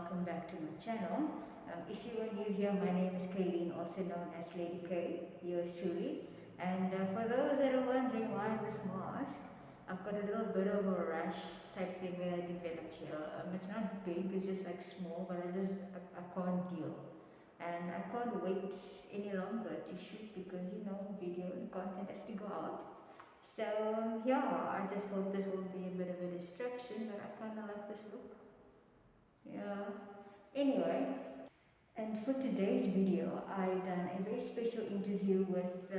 welcome back to my channel. If you are new here, my name is Kayleen, also known as Lady K, yours truly. And for those that are wondering why this mask, I've got a little bit of a rash type thing that I developed here. It's not big, it's just like small, but I can't deal. And I can't wait any longer to shoot because video content has to go out. So yeah, I just hope this will be a bit of a distraction, but I kind of like this look. Yeah. Anyway, and for today's video, I done a very special interview with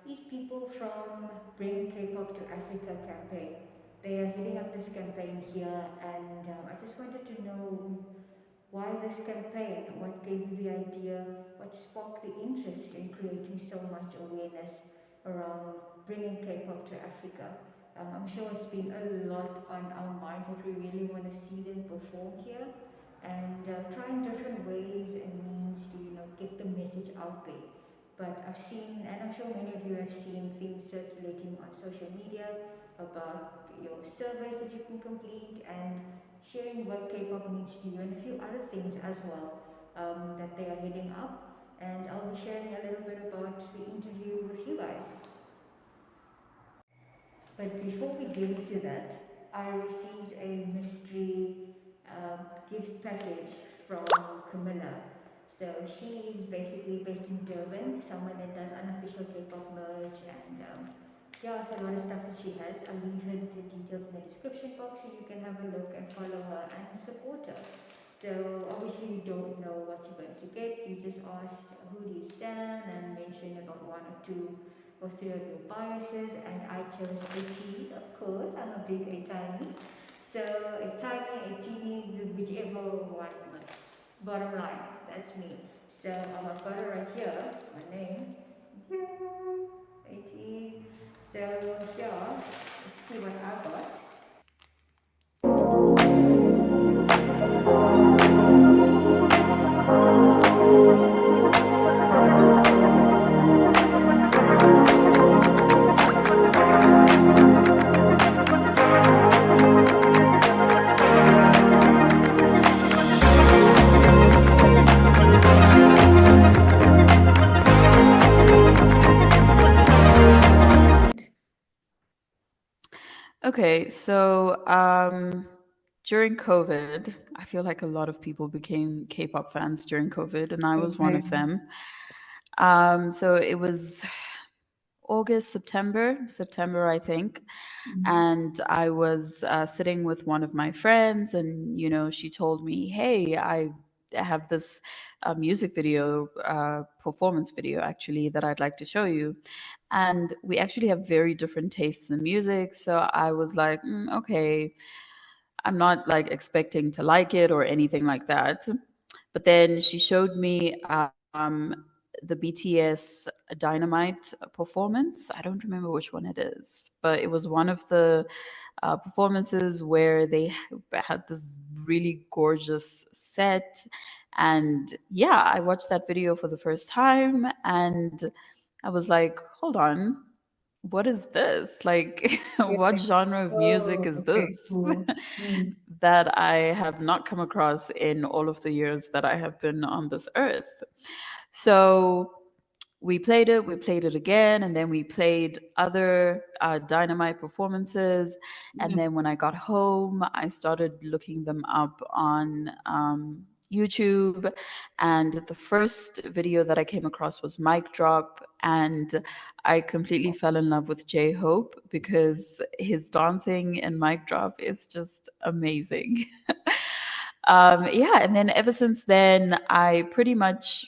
these people from Bring K-pop to Africa campaign. They are heading up this campaign here, and I just wanted to know why this campaign, what gave you the idea, what sparked the interest in creating so much awareness around bringing K-pop to Africa. I'm sure it's been a lot on our minds that we really want to see them perform here, and trying different ways and means to get the message out there. But I've seen, and I'm sure many of you have seen things circulating on social media about your surveys that you can complete and sharing what K-pop means to you and a few other things as well that they are heading up. And I'll be sharing a little bit about the interview with you guys. But before we get into that, I received a mystery gift package from Camilla. So she is basically based in Durban, someone that does unofficial K-pop merch and yeah, so a lot of stuff that she has. I'll leave her the details in the description box so you can have a look and follow her and support her. So obviously you don't know what you're going to get. You just asked who do you stand and mentioned about one or two or three of your biases, and I chose ATs, of course. I'm a big A-tiny. So A-tiny, A-teeny, whichever one. Bottom line, that's me. So I've got it right here, my name. AT. So yeah, let's see what I got. Okay, so during COVID, I feel like a lot of people became K-pop fans during COVID, and I was one of them. So it was August, September, I think. And I was sitting with one of my friends, and she told me, "Hey, I have this music video, performance video, actually, that I'd like to show you." And we actually have very different tastes in music, so I was like, okay, I'm not like expecting to like it or anything like that. But then she showed me the BTS Dynamite performance. I don't remember which one it is, but it was one of the performances where they had this really gorgeous set. And yeah, I watched that video for the first time and I was like, hold on, what is this? Like, what genre of music is Okay, this cool. that I have not come across in all of the years that I have been on this earth? So we played it again, and then we played other Dynamite performances. And then when I got home, I started looking them up on YouTube. And the first video that I came across was Mic Drop. And I completely fell in love with J-Hope because his dancing in Mic Drop is just amazing. Yeah, and then ever since then, I pretty much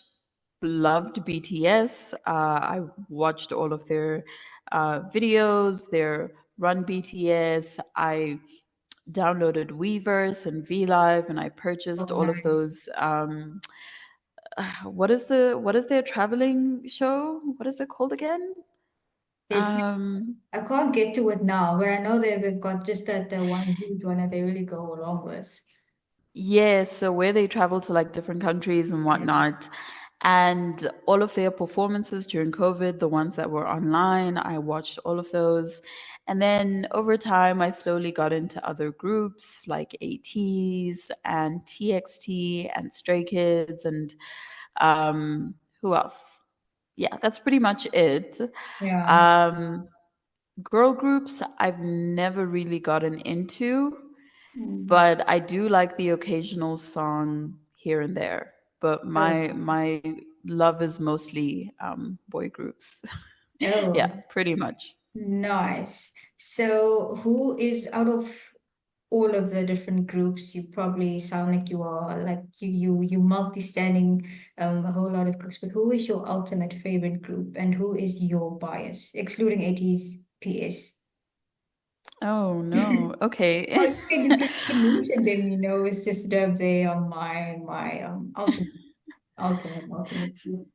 loved BTS. I watched all of their videos, their Run BTS. I downloaded Weverse and VLive, and I purchased all of those. What is their traveling show? What is it called again? I can't get to it now, but I know they've got just that one huge one that they really go along with. Yeah, so where they travel to like different countries and whatnot. And all of their performances during COVID, the ones that were online, I watched all of those. And then over time, I slowly got into other groups like ATs and TXT and Stray Kids and who else? Yeah, that's pretty much it. Yeah. Um, Girl groups, I've never really gotten into, Mm. but I do like the occasional song here and there. But Oh, my love is mostly boy groups. Yeah, oh, pretty much. nice. So, who is out of all of the different groups? You probably sound like you are like you multi-standing a whole lot of groups. But who is your ultimate favorite group, and who is your bias, excluding 80s PS? Oh no. Oh, Okay. you can mention them. It's just they are my ultimate group.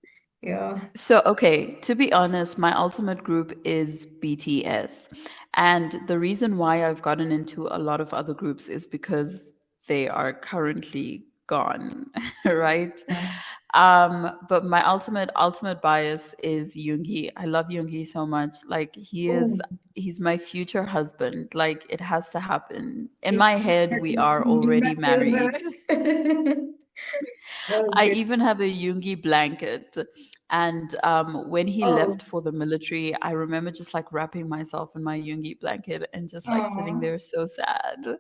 Yeah. So, okay, to be honest, my ultimate group is BTS. And the reason why I've gotten into a lot of other groups is because they are currently gone, right? Yeah. But my ultimate bias is Yoongi. I love Yoongi so much. Like Oh, he's my future husband. Like it has to happen. In if my head, we are you do already not tell married. her. Oh, I good. even have a Yoongi blanket. And when he Oh, left for the military, I remember just like wrapping myself in my Yoongi blanket and just like sitting oh, there so sad.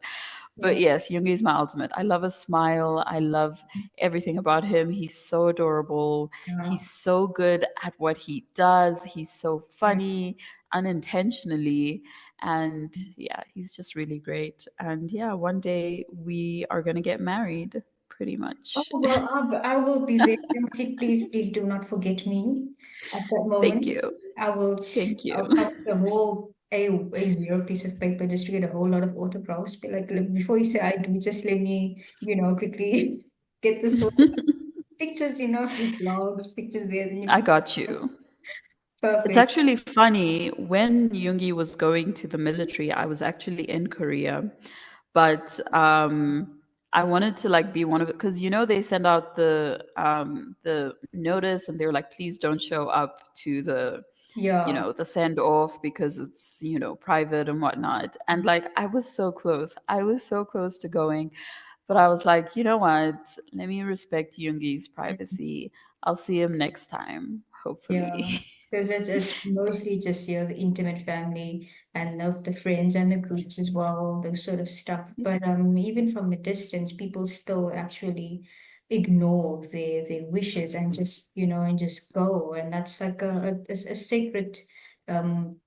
But yeah, yes, Yoongi is my ultimate. I love his smile. I love everything about him. He's so adorable. yeah. He's so good at what he does. He's so funny unintentionally. And yeah, he's just really great. And yeah, one day we are going to get married, pretty Oh, much. well, I will be there. Elsie, please, please do not forget me at that Thank moment. you. I will, Thank you. I'll come with a whole A0 piece of paper just to get a whole lot of autographs. Be like, "Look, before you say I do, just let me, quickly get this sorted out." Pictures, with vlogs, pictures there, then you I can, got you. It's perfect. actually funny. When Yoongi was going to the military, I was actually in Korea, but I wanted to like be one of it because they send out the notice and they're like, please don't show up to Yeah. the send off because it's private and whatnot. And like I was so close. I was so close to going, but I was like, you know what? Let me respect Yoongi's privacy. I'll see him next time, hopefully. Yeah, because it's mostly just the intimate family and of the friends and the groups as well, those sort of stuff. But even from a distance, people still actually ignore their wishes and just go, and that's like a sacred um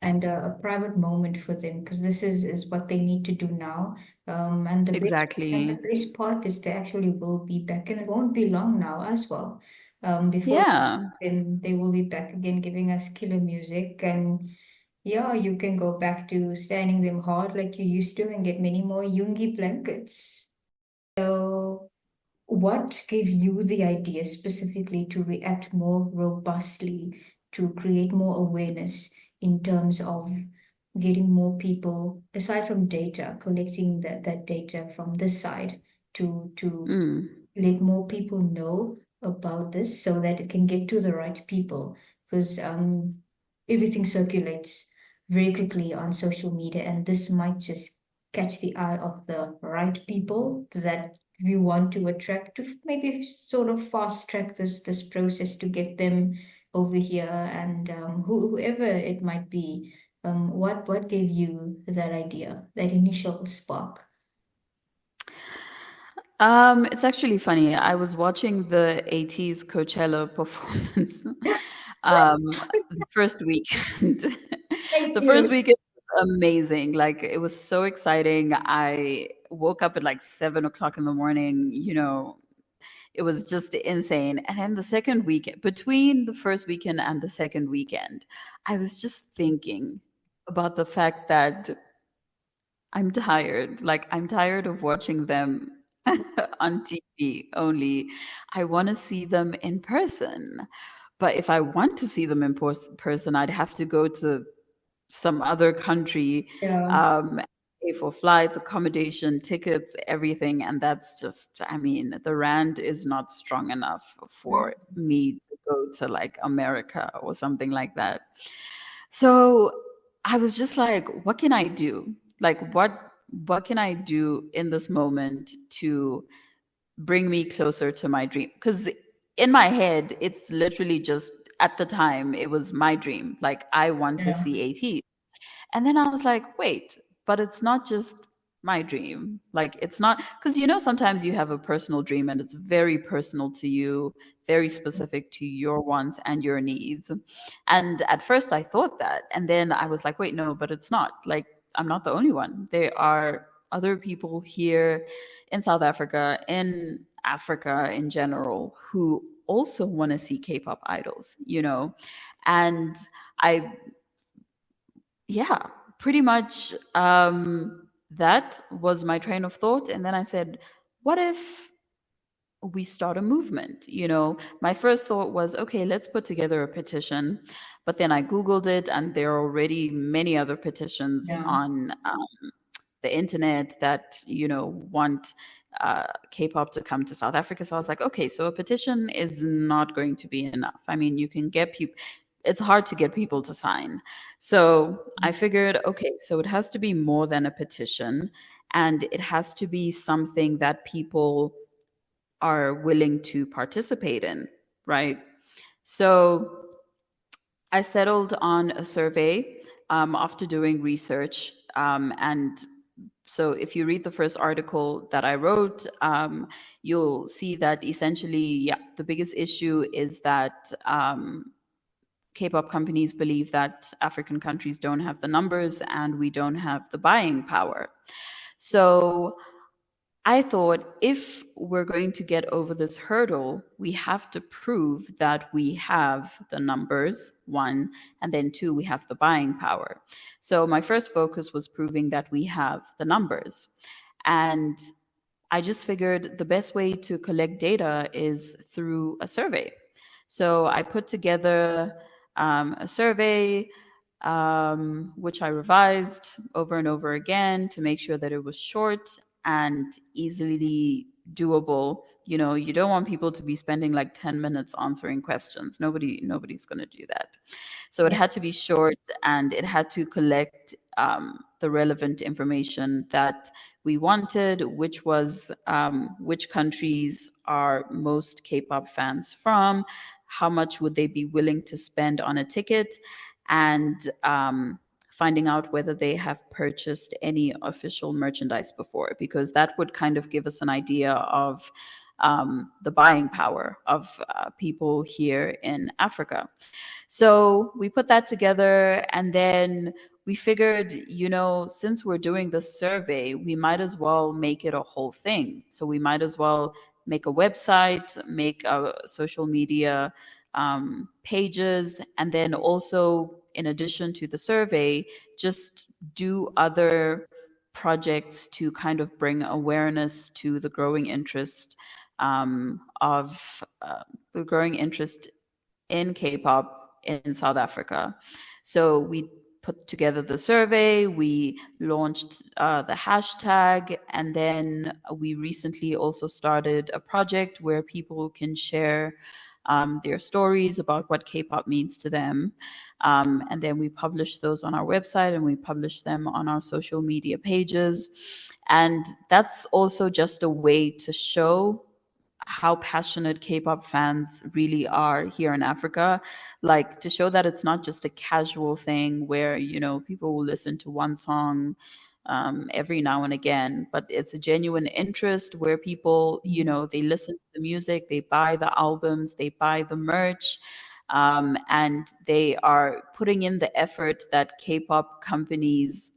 and a private moment for them because this is what they need to do now. And the Exactly. best part is they actually will be back, and it won't be long now as well. Before Yeah. then they will be back again, giving us killer music, and yeah, you can go back to standing them hard like you used to and get many more Yungi blankets. So what gave you the idea specifically to react more robustly, to create more awareness in terms of getting more people, aside from data, collecting that data from this side to Mm. let more people know about this so that it can get to the right people? Because everything circulates very quickly on social media, and this might just catch the eye of the right people that we want to attract, to maybe sort of fast track this process to get them over here, and whoever it might be. What gave you that idea, that initial spark? It's actually funny. I was watching the 80s Coachella performance the first weekend. Thank The first you. weekend was amazing. Like it was so exciting. I woke up at like 7 o'clock in the morning, it was just insane. And then the second weekend, between the first weekend and the second weekend, I was just thinking about the fact that I'm tired. Like, I'm tired of watching them on TV only. I want to see them in person. But if I want to see them in person, I'd have to go to some other country, Yeah. um, pay for flights, accommodation, tickets, everything. And that's just, I mean, the rand is not strong enough for me to go to like America or something like that. So I was just like, what can I do? Like, what can I do in this moment to bring me closer to my dream? Because in my head, it's literally just at the time, it was my dream. Like, I want to Yeah. see AT. And then I was like, wait, but it's not just my dream. Like, it's not, because sometimes you have a personal dream and it's very personal to you, very specific to your wants and your needs. And at first I thought that. And then I was like, wait, no, but it's not. Like, I'm not the only one. There are other people here in South Africa, in Africa in general, who also want to see K-pop idols. And I yeah, pretty much that was my train of thought. And then I said, what if we start a movement? My first thought was, okay, let's put together a petition. But then I Googled it, and there are already many other petitions Yeah. on the internet that, want K-pop to come to South Africa. So I was like, okay, so a petition is not going to be enough. I mean, you can get people, it's hard to get people to sign. So I figured, okay, so it has to be more than a petition, and it has to be something that people are willing to participate in, right? So I settled on a survey after doing research. And so if you read the first article that I wrote, you'll see that essentially, yeah, the biggest issue is that K-pop companies believe that African countries don't have the numbers and we don't have the buying power. So I thought, if we're going to get over this hurdle, we have to prove that we have the numbers, one, and then two, we have the buying power. So my first focus was proving that we have the numbers. And I just figured the best way to collect data is through a survey. So I put together a survey, which I revised over and over again to make sure that it was short and easily doable. You don't want people to be spending like 10 minutes answering questions. Nobody's going to do that. So it Yeah. had to be short, and it had to collect the relevant information that we wanted, which was which countries are most K-pop fans from, how much would they be willing to spend on a ticket, and finding out whether they have purchased any official merchandise before, because that would kind of give us an idea of the buying power of people here in Africa. So we put that together, and then we figured, since we're doing the survey, we might as well make it a whole thing. So we might as well make a website, make a social media pages, and then also, in addition to the survey, just do other projects to kind of bring awareness to the growing interest of the growing interest in K-pop in South Africa. So we put together the survey, we launched the hashtag, and then we recently also started a project where people can share their stories about what K-pop means to them. And then we publish those on our website, and we publish them on our social media pages. And that's also just a way to show how passionate K-pop fans really are here in Africa, like to show that it's not just a casual thing where, people will listen to one song every now and again, but it's a genuine interest where people, they listen to the music, they buy the albums, they buy the merch, and they are putting in the effort that K-pop companies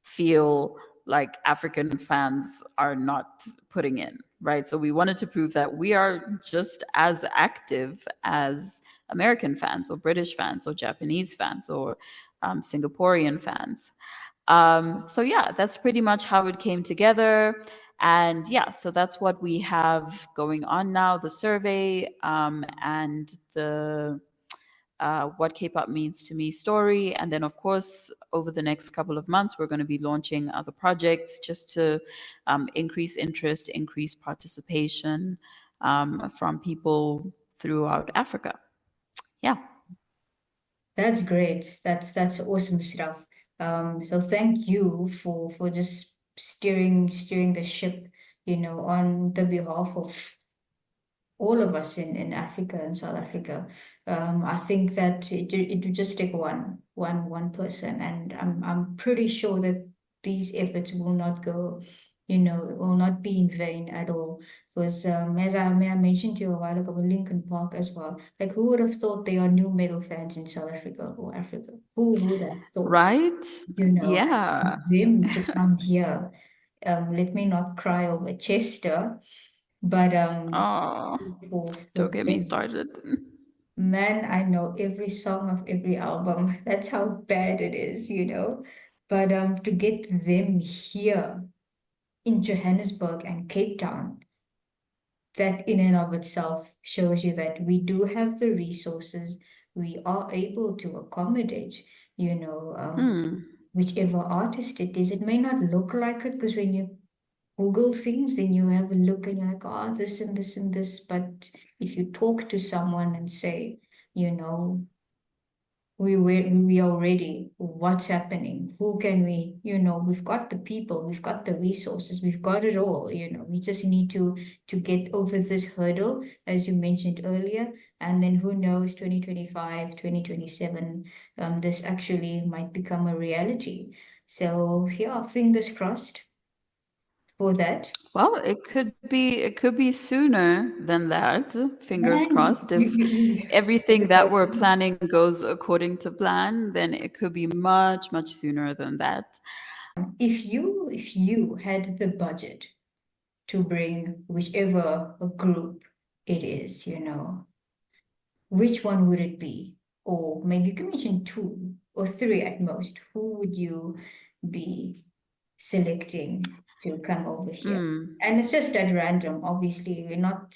feel like African fans are not putting in, right? So we wanted to prove that we are just as active as American fans or British fans or Japanese fans or Singaporean fans. So yeah, that's pretty much how it came together. And yeah, so that's what we have going on now, the survey and the what K-pop means to me story. And then, of course, over the next couple of months, we're going to be launching other projects just to increase interest, increase participation from people throughout Africa. Yeah. That's great. That's awesome stuff. So thank you for just steering the ship, on the behalf of all of us in Africa and South Africa. I think that it would just take one person, and I'm pretty sure that these efforts will not go, will not be in vain at all. Because as I mentioned to you a while ago, Lincoln Park as well. Like, who would have thought there are new metal fans in South Africa or Africa? Who would have thought? Right? Yeah. Them to come here. Let me not cry over Chester, but Oh, for don't get me them. started. Man, I know every song of every album. That's how bad it is. But to get them here in Johannesburg and Cape Town, that in and of itself shows you that we do have the resources. We are able to accommodate, you know, um, Hmm. whichever artist it is. It may not look like it because when you Google things, then you have a look and you're like, oh, this and this and this. But if you talk to someone and say, you know, we are ready. What's happening? Who can we? We've got the people, we've got the resources, we've got it all. We just need to get over this hurdle, as you mentioned earlier, and then who knows, 2025, 2027, this actually might become a reality. So yeah, fingers crossed for that. Well, it could be sooner than that. Fingers Man, crossed. If everything that we're planning goes according to plan, then it could be much, much sooner than that. if you had the budget to bring whichever a group it is, which one would it be? Or maybe you can mention two or three at most. Who would you be selecting to come over here? Hmm. And it's just at random, obviously. We're not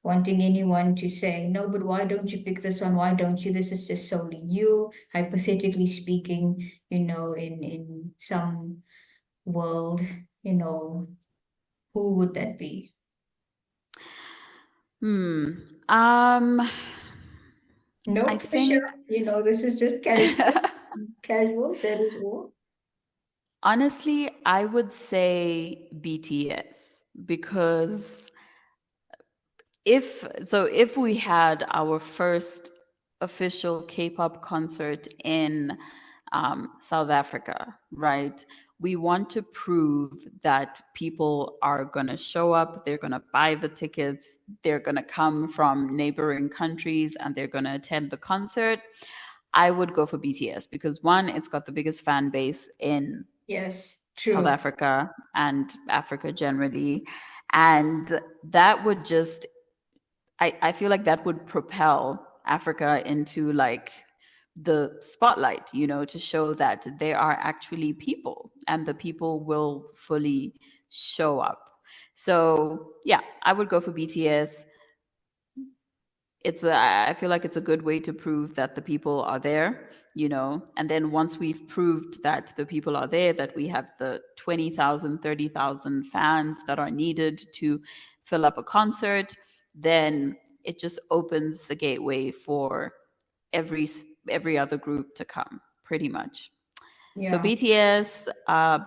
wanting anyone to say, no, but why don't you pick this one? Why don't you? This is just solely you, hypothetically speaking, in some world, you know, who would that be? Hmm. Um, No I pressure. think This is just casual. Casual, that is all. honestly, I would say BTS because if we had our first official K-pop concert in South Africa, right? We want to prove that people are going to show up, they're going to buy the tickets, they're going to come from neighboring countries, and they're going to attend the concert. I would go for BTS because one, it's got the biggest fan base in Yes, South true. Africa and Africa generally. And that would just, I feel like that would propel Africa into like the spotlight, to show that there are actually people and the people will fully show up. So, yeah, I would go for BTS. I feel like it's a good way to prove that the people are there, and then once we've proved that the people are there, that we have the 20,000, 30,000 fans that are needed to fill up a concert, then it just opens the gateway for every every other group to come, pretty much. So Yeah. BTS,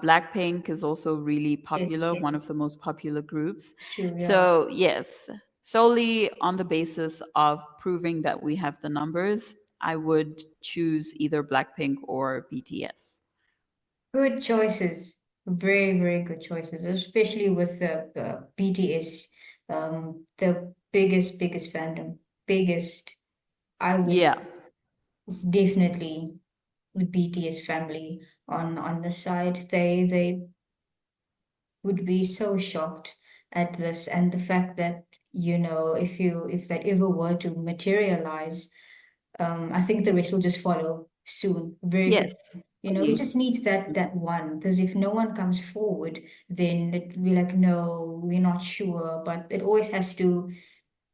Blackpink is also really Yes, popular, one yes. of the most popular groups. It's true, yeah. So yes, solely on the basis of proving that we have the numbers, I would choose either Blackpink or BTS. Good choices. Very, very good choices, especially with the BTS, the biggest fandom. Biggest, I would Yeah. say, it's definitely the BTS family on the side. They would be so shocked at this, and the fact that, if that ever were to materialize, I think the rest will just follow soon, very Yes. quickly. It just needs that one, because if no one comes forward, then it'll be like, no, we're not sure. But it always has to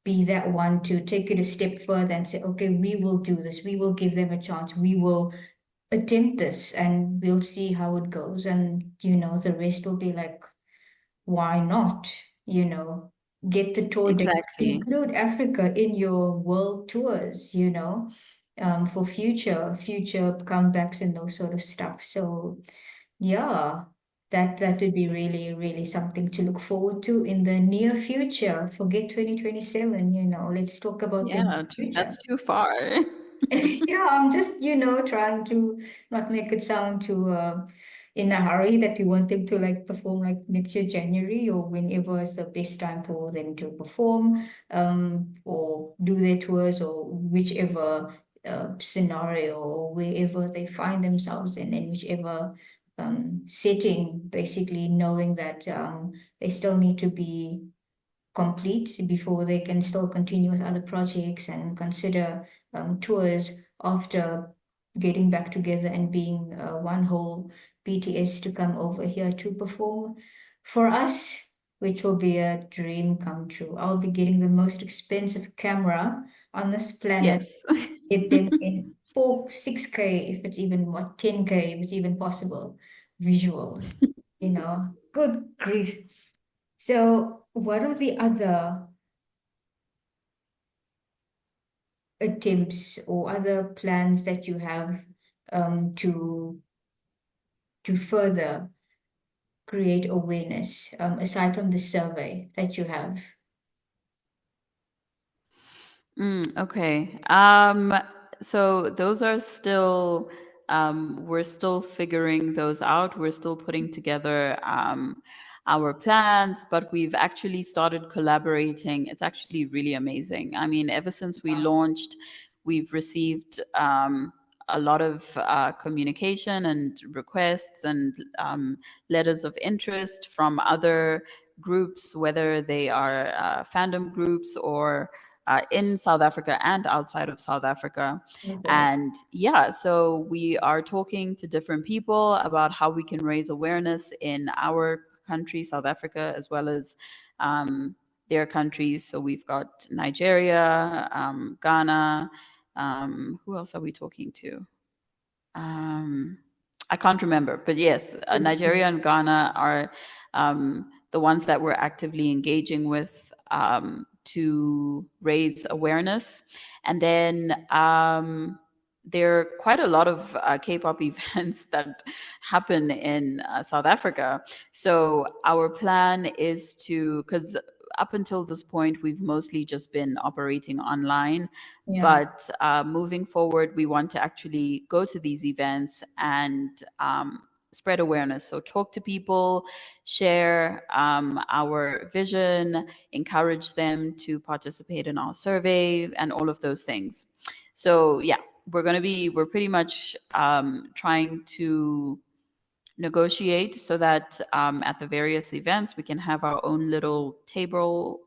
be that one to take it a step further and say, okay, we will do this. We will give them a chance. We will attempt this, and we'll see how it goes. And the rest will be like, why not? You know, get the tour dates, Exactly. include Africa in your world tours. for future comebacks and those sort of stuff. So yeah, that would be really, really something to look forward to in the near future. Forget 2027, let's talk about the Yeah, future. that's too far. Yeah, I'm just, trying to not make it sound too in a hurry that we want them to like perform like next year, January, or whenever is the best time for them to perform, or do their tours, or whichever scenario, or wherever they find themselves in whichever setting, basically knowing that they still need to be complete before they can still continue with other projects and consider tours after getting back together and being one whole BTS to come over here to perform for us, which will be a dream come true. I'll be getting the most expensive camera on this planet, Yes. get them in 6K, if it's even 10K, if it's even possible, visuals, good grief. So, what are the other attempts or other plans that you have to further create awareness, aside from the survey that you have? Okay. So those are still, we're still figuring those out. We're still putting together our plans, but we've actually started collaborating. It's actually really amazing. I mean, ever since we launched, we've received a lot of communication and requests and letters of interest from other groups, whether they are fandom groups or in South Africa and outside of South Africa. Okay. And yeah, so we are talking to different people about how we can raise awareness in our country, South Africa, as well as their countries. So we've got Nigeria, Ghana. Who else are we talking to? I can't remember, but yes, Nigeria and Ghana are the ones that we're actively engaging with to raise awareness. And then there are quite a lot of K-pop events that happen in South Africa. So our plan is to, because up until this point, we've mostly just been operating online. Yeah. But moving forward, we want to actually go to these events and spread awareness. So talk to people, share our vision, encourage them to participate in our survey, and all of those things. So yeah, we're pretty much trying to negotiate so that at the various events we can have our own little table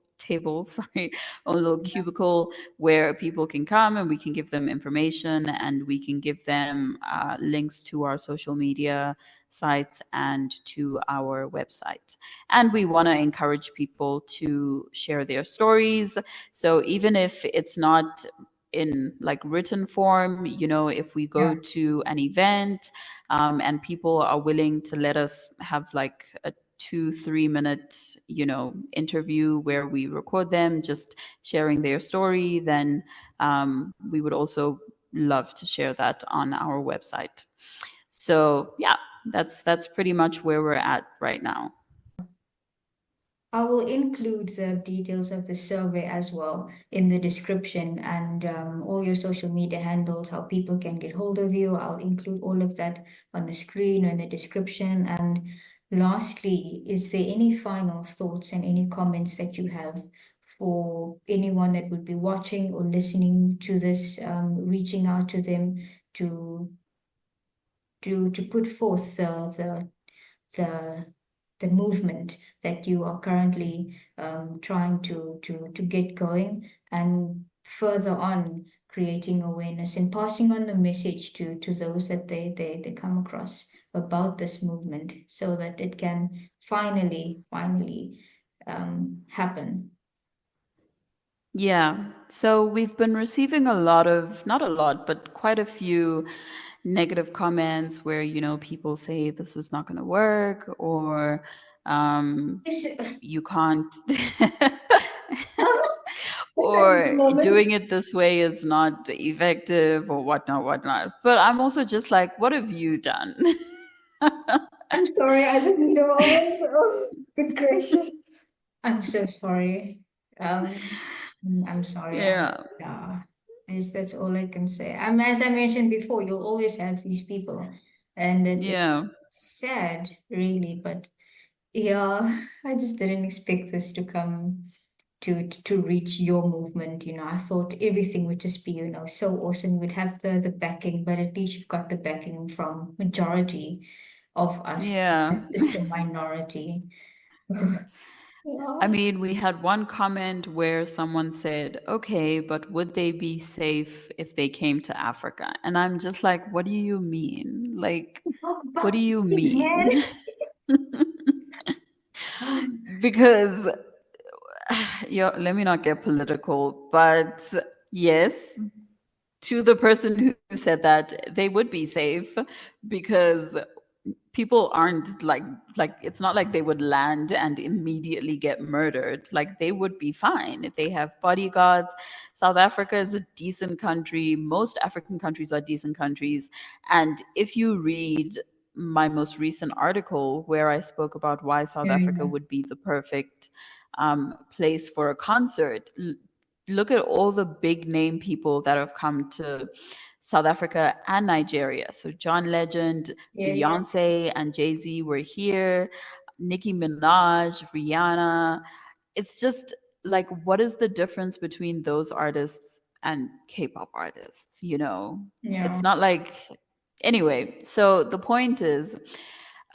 sorry, own little cubicle where people can come and we can give them information and we can give them links to our social media sites and to our website. And we want to encourage people to share their stories. So even if it's not in like written form, if we go Yeah. to an event and people are willing to let us have like a 2-3 minute interview where we record them just sharing their story, then we would also love to share that on our website. So yeah, that's pretty much where we're at right now. I will include the details of the survey as well in the description, and all your social media handles, how people can get hold of you. I'll include all of that on the screen or in the description. And lastly, is there any final thoughts and any comments that you have for anyone that would be watching or listening to this, reaching out to them to to put forth the the movement that you are currently trying to get going, and further on creating awareness and passing on the message to those that they come across about this movement so that it can finally happen. Yeah. So we've been receiving a lot of, not a lot, but quite a few negative comments where, people say this is not going to work or Yes. you can't. At the or moment. doing it this way is not effective or whatnot, whatnot. But I'm also just like, what have you done? I'm sorry, I just need a moment. Oh, good gracious. I'm so sorry. Um, I'm sorry. Yeah, Yeah, that's all I can say. As I mentioned before, you'll always have these people, and it's yeah, sad, really. But yeah, I just didn't expect this to come to reach your movement. I thought everything would just be, so awesome. We'd have the backing, but at least you've got the backing from majority of us. yeah. It's just a minority. I Yeah. mean, we had one comment where someone said, okay, but would they be safe if they came to Africa? And I'm just like, what do you mean? Like, what do But you please, man. mean? Because, let me not get political, but yes, to the person who said that, they would be safe because people aren't like it's not like they would land and immediately get murdered. Like, they would be fine. They have bodyguards. South Africa is a decent country. Most African countries are decent countries. And if you read my most recent article where I spoke about why South Yeah, Africa yeah, would be the perfect place for a concert, look at all the big name people that have come to South Africa and Nigeria. So John Legend, yeah, yeah. Beyonce, and Jay-Z were here, Nicki Minaj, Rihanna. It's just like, what is the difference between those artists and K-pop artists? Yeah. It's not like, anyway. So the point is,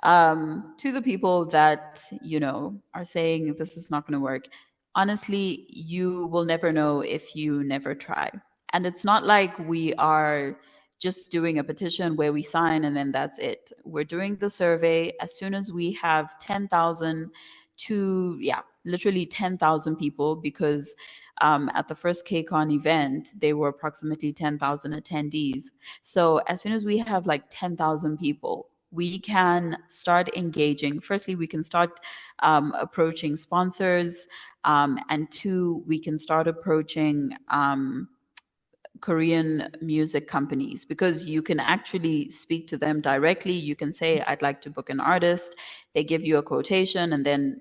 to the people that are saying this is not going to work, honestly, you will never know if you never try. And it's not like we are just doing a petition where we sign and then that's it. We're doing the survey. As soon as we have 10,000 to, yeah, literally 10,000 people, because at the first KCON event, there were approximately 10,000 attendees. So as soon as we have like 10,000 people, we can start engaging. Firstly, we can start approaching sponsors. And two, we can start approaching Korean music companies, because you can actually speak to them directly. You can say, I'd like to book an artist. They give you a quotation, and then,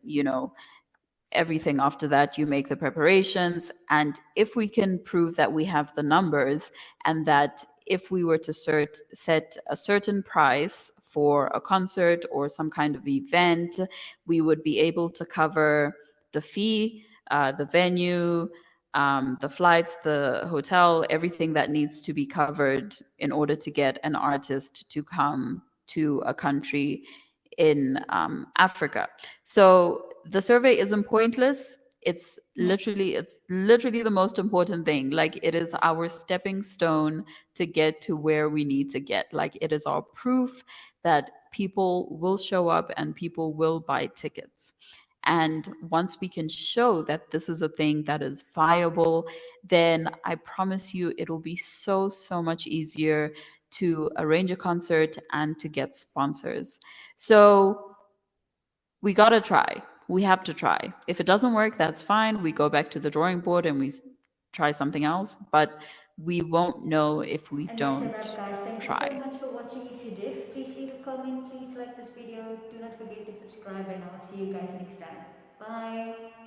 everything after that, you make the preparations. And if we can prove that we have the numbers, and that if we were to set a certain price for a concert or some kind of event, we would be able to cover the fee, the venue, the flights, the hotel, everything that needs to be covered in order to get an artist to come to a country in Africa. So the survey isn't pointless. It's literally the most important thing. Like, it is our stepping stone to get to where we need to get. Like, it is our proof that people will show up and people will buy tickets. And once we can show that this is a thing that is viable, then I promise you it will be so, so much easier to arrange a concert and to get sponsors. So we got to try. We have to try. If it doesn't work, that's fine. We go back to the drawing board and we try something else. But we won't know if we And that's a don't wrap, guys. Thank you so try. much for watching. If you did, please leave a comment. Please like this video. Do not forget to subscribe, and I'll see you guys next time. Bye.